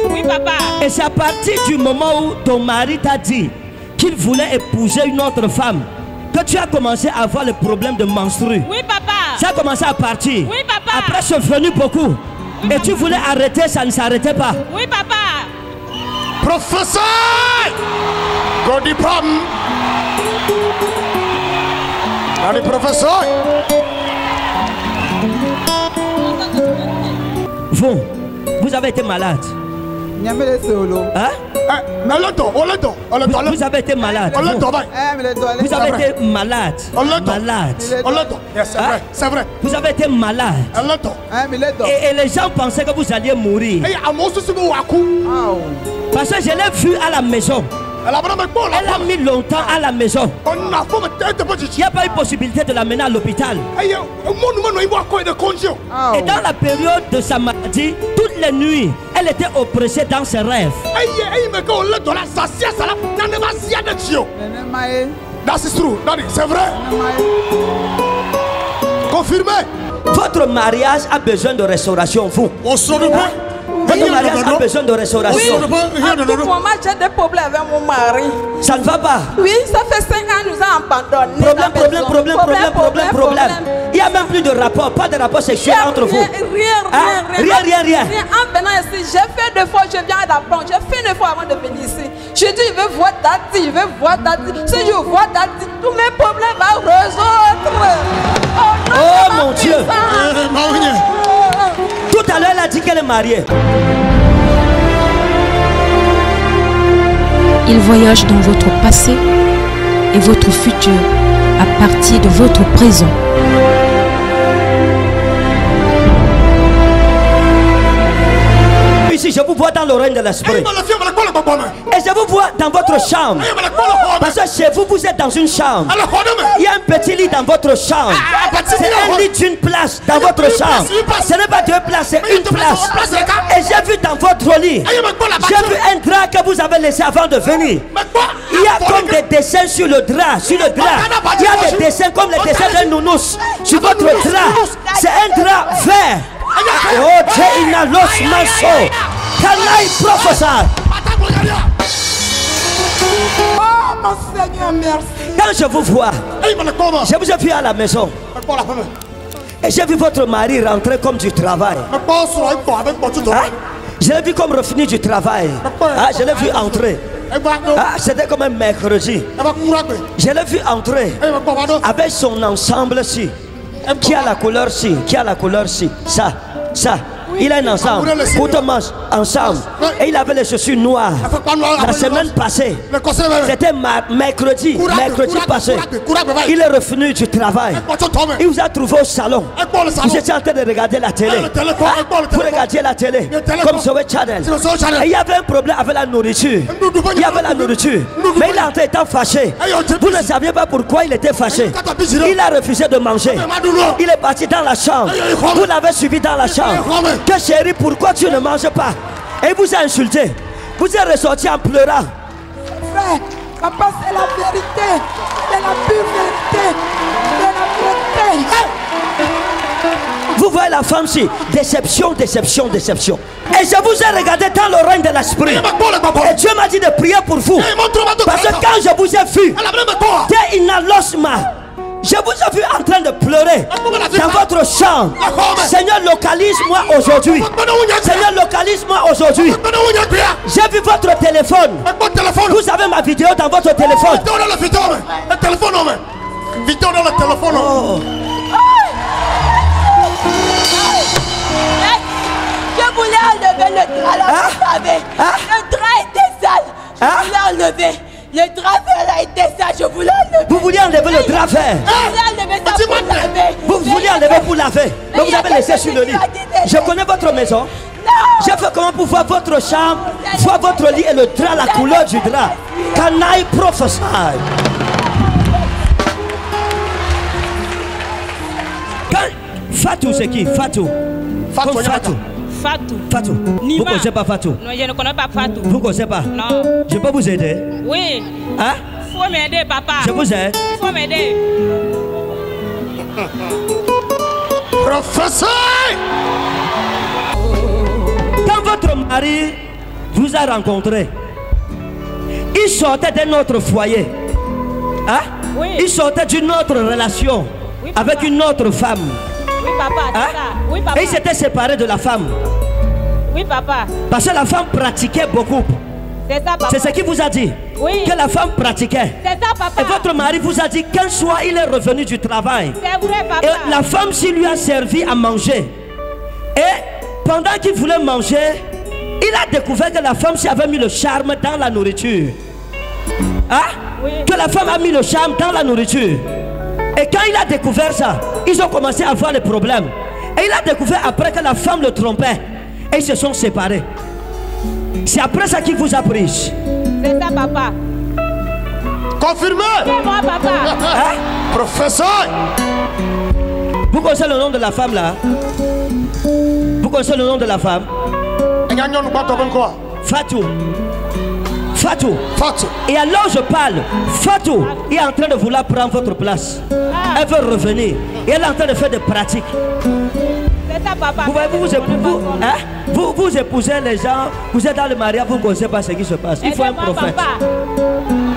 Speaker 13: Oui, papa.
Speaker 2: Et c'est à partir du moment où ton mari t'a dit qu'il voulait épouser une autre femme que tu as commencé à avoir le problème de menstrues.
Speaker 13: Oui, papa.
Speaker 2: Ça a commencé à partir.
Speaker 13: Oui, papa.
Speaker 2: Après, c'est venu beaucoup. Et tu voulais arrêter, ça ne s'arrêtait pas.
Speaker 13: Oui, papa.
Speaker 4: Professeur Godipam. Allez, professeur.
Speaker 2: Vous avez été malade. Hein? Vous avez été malade. Vous avez été malade. Malade.
Speaker 4: C'est vrai.
Speaker 2: Vous avez été malade. Et les gens pensaient que vous alliez mourir. Parce que je l'ai vu à la maison. Elle a mis longtemps à la maison. Il n'y a pas eu possibilité de l'amener à l'hôpital. Et dans la période de sa maladie, toutes les nuits, elle était oppressée dans ses rêves.
Speaker 4: C'est vrai.
Speaker 2: Confirmé. Votre mariage a besoin de restauration, vous. Votre mariage a besoin de restauration.
Speaker 3: Oui, à tout moment, j'ai des problèmes avec mon mari.
Speaker 2: Ça ne va pas.
Speaker 3: Oui, ça fait 5 ans, nous avons abandonné.
Speaker 2: Problème. Il n'y a même plus de rapport, pas de rapport sexuel entre vous. Rien.
Speaker 3: En venant ici, j'ai fait 2 fois, je viens d'apprendre. J'ai fait 9 fois avant de venir ici. Je dis, je vais voir Tati, Si je vois Tati, tous mes problèmes vont résoudre.
Speaker 2: Oh mon Dieu. Tout à l'heure, elle a dit qu'elle est mariée.
Speaker 1: Il voyage dans votre passé et votre futur à partir de votre présent.
Speaker 2: Ici, je vous vois dans le règne de l'esprit. Et je vous vois dans votre chambre. Parce que chez vous, vous êtes dans une chambre. Il y a un petit lit dans votre chambre. C'est un lit d'une place dans votre chambre. Ce n'est pas 2 places, c'est une place. Et j'ai vu dans votre lit, j'ai vu un drap que vous avez laissé avant de venir. Il y a comme des dessins sur le drap. Il y a des dessins comme les dessins d'un nounours sur votre drap. C'est un drap vert. Oh, Jéina Los Manso. Kanaï professeur.
Speaker 3: Oh, mon Seigneur, merci.
Speaker 2: Quand je vous vois, je vous ai vu à la maison. Et j'ai vu votre mari rentrer comme du travail. Je l'ai vu comme revenir du travail. Je l'ai vu entrer. C'était comme un mercredi. Je l'ai vu entrer avec son ensemble-ci. Qui a la couleur-ci, ça. Il a un ensemble. Pour te manger ensemble. Et il avait les chaussures noires. La semaine passée, c'était mercredi passé. Il est revenu du travail. Il vous a trouvé au salon. Vous étiez en train de regarder la télé. Vous regardiez la télé comme Zoé Channel. Et il y avait un problème avec la nourriture. Mais il a été fâché. Vous ne saviez pas pourquoi il était fâché. Il a refusé de manger. Il est parti dans la chambre. Vous l'avez suivi dans la chambre. Que chérie, pourquoi tu ne manges pas? Et il vous a insulté. Vous êtes ressorti en pleurant.
Speaker 3: Frère, papa, c'est la vérité. C'est la pure vérité. C'est la vérité.
Speaker 2: Vous voyez la femme-ci. Déception. Et je vous ai regardé dans le règne de l'esprit. Et Dieu m'a dit de prier pour vous. Parce que quand je vous ai vu, t'es inalosma. Je vous ai vu en train de pleurer dans votre chambre. Seigneur, localise-moi aujourd'hui. J'ai vu votre téléphone. Vous avez ma vidéo dans votre téléphone.
Speaker 4: Vidéo dans le téléphone.
Speaker 3: Je voulais enlever le drap là, vous savez. Le drap était sale. Je voulais enlever. Le drap a été sale, je voulais enlever.
Speaker 2: Vous vouliez enlever le drap vert. Vous vouliez enlever pour laver. Mais vous avez laissé sur le lit. Je connais votre maison. J'ai fait comment pour voir votre chambre, voir votre lit et le drap, la couleur du drap. Can I prophesy? Fatou, c'est qui? Fatou. Fatou. Fatou. Vous ne connaissez pas Fatou?
Speaker 13: Non, je ne connais pas Fatou.
Speaker 2: Vous ne connaissez pas?
Speaker 13: Non.
Speaker 2: Je peux vous aider?
Speaker 13: Oui.
Speaker 2: Hein?
Speaker 13: Il faut m'aider, papa.
Speaker 2: Je vous aide.
Speaker 13: Il faut m'aider.
Speaker 4: Professeur!
Speaker 2: Quand votre mari vous a rencontré, il sortait d'un autre foyer. Hein?
Speaker 13: Oui.
Speaker 2: Il sortait d'une autre relation, oui, avec une autre femme.
Speaker 13: Oui, papa.
Speaker 2: Hein?
Speaker 13: Oui, papa.
Speaker 2: Et il s'était séparé de la femme.
Speaker 13: Oui, papa.
Speaker 2: Parce que la femme pratiquait beaucoup.
Speaker 13: C'est ça, papa.
Speaker 2: C'est ce qu'il vous a dit.
Speaker 13: Oui.
Speaker 2: Que la femme pratiquait.
Speaker 13: C'est ça, papa.
Speaker 2: Et votre mari vous a dit qu'un soir il est revenu du travail.
Speaker 13: C'est vrai, papa.
Speaker 2: Et la femme s'y lui a servi à manger. Et pendant qu'il voulait manger, il a découvert que la femme s'y avait mis le charme dans la nourriture. Hein? Oui. Que la femme a mis le charme dans la nourriture. Et quand il a découvert ça, ils ont commencé à avoir des problèmes. Et il a découvert après que la femme le trompait. Et ils se sont séparés. C'est après ça qu'il vous a pris.
Speaker 13: C'est ça, papa.
Speaker 4: Confirmé.
Speaker 13: C'est moi, papa.
Speaker 2: Hein?
Speaker 4: Professeur.
Speaker 2: Vous connaissez le nom de la femme là? Vous connaissez le nom de la femme? Fatou. Fatou.
Speaker 4: Fatou.
Speaker 2: Et alors je parle, Fatou est en train de vouloir prendre votre place. Elle veut revenir. Et elle est en train de faire des pratiques.
Speaker 13: C'est ça, papa.
Speaker 2: Vous voyez, vous épousez les gens, vous êtes dans le mariage, vous ne connaissez pas ce qui se passe. Il faut un prophète.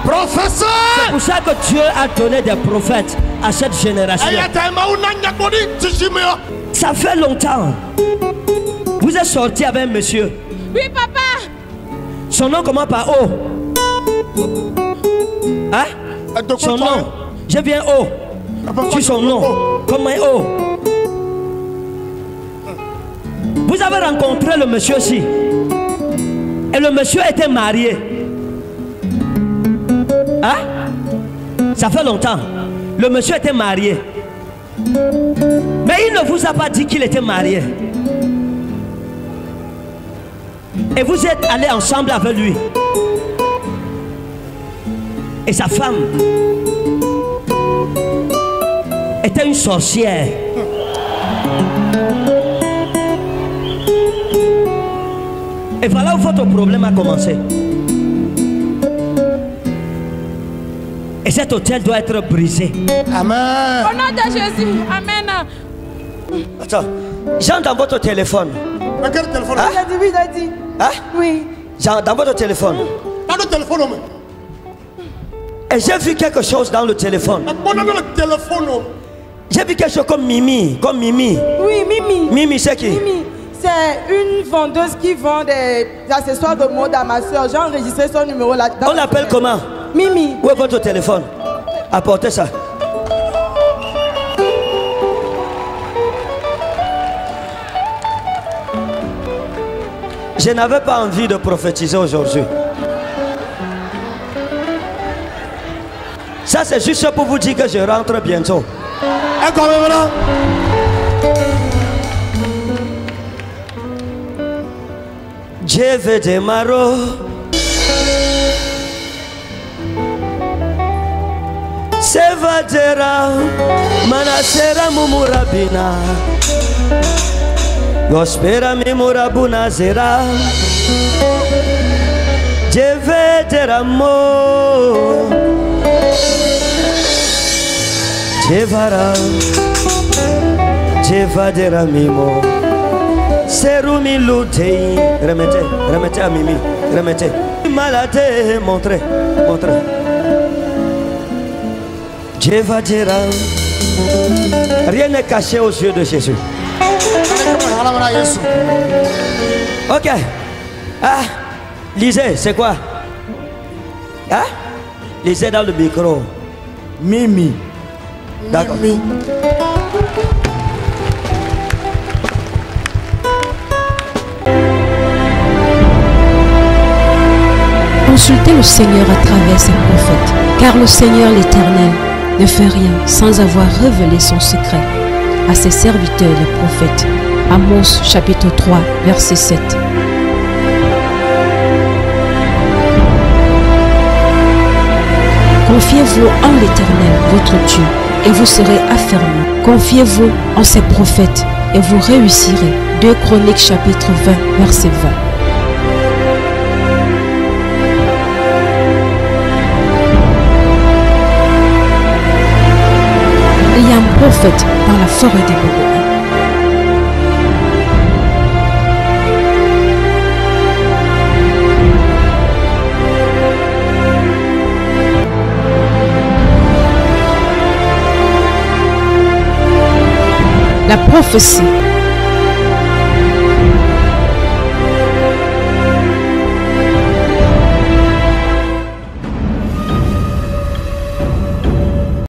Speaker 4: Professeur!
Speaker 2: C'est pour ça que Dieu a donné des prophètes à cette génération. Ça fait longtemps. Vous êtes sorti avec un monsieur.
Speaker 13: Oui, papa.
Speaker 2: Son nom commence par O. Hein? Son nom. Je viens O. Tu son nom. Comment O? Vous avez rencontré le monsieur-ci. Et le monsieur était marié. Hein? Ça fait longtemps. Le monsieur était marié. Mais il ne vous a pas dit qu'il était marié. Et vous êtes allés ensemble avec lui. Et sa femme était une sorcière. Et voilà où votre problème a commencé. Et cet hôtel doit être brisé.
Speaker 4: Amen.
Speaker 8: Au nom de Jésus. Amen.
Speaker 2: Attends, j'entre dans votre téléphone.
Speaker 4: Mais quel téléphone?
Speaker 3: Il a dit, oui, il a dit.
Speaker 2: Hein?
Speaker 3: Oui.
Speaker 2: Dans votre téléphone.
Speaker 4: Dans le téléphone,
Speaker 2: Et j'ai vu quelque chose dans le téléphone. J'ai vu quelque chose comme Mimi. Comme Mimi.
Speaker 3: Oui, Mimi.
Speaker 2: Mimi, c'est qui?
Speaker 3: Mimi. C'est une vendeuse qui vend des accessoires de mode à ma soeur. J'ai enregistré son numéro là.
Speaker 2: On l'appelle comment?
Speaker 3: Mimi.
Speaker 2: Où est votre téléphone? Apportez ça. Je n'avais pas envie de prophétiser aujourd'hui. Ça c'est juste pour vous dire que je rentre bientôt.
Speaker 4: Et quand même là.
Speaker 2: Je vais démarrer. Sevadera manasera mumurabina. Gospera mimurabuna zera. Je vais déramer. Jevara, Jevadera mimo. Serumi lutei. Remettez à Mimi. Remettez. Malade, montrez. Jevadera. Rien n'est caché aux yeux de Jésus. Ok. Ah, lisez, c'est quoi? Hein? Lisez dans le micro. Mimi. D'accord.
Speaker 1: Consultez le Seigneur à travers ses prophètes, car le Seigneur l'Éternel ne fait rien sans avoir révélé son secret à ses serviteurs les prophètes. Amos chapitre 3 verset 7. Confiez-vous en l'Éternel, votre Dieu, et vous serez affermis. Confiez-vous en ses prophètes, et vous réussirez. 2 Chroniques chapitre 20, verset 20. Il y a un prophète dans la forêt des Bobos. La prophétie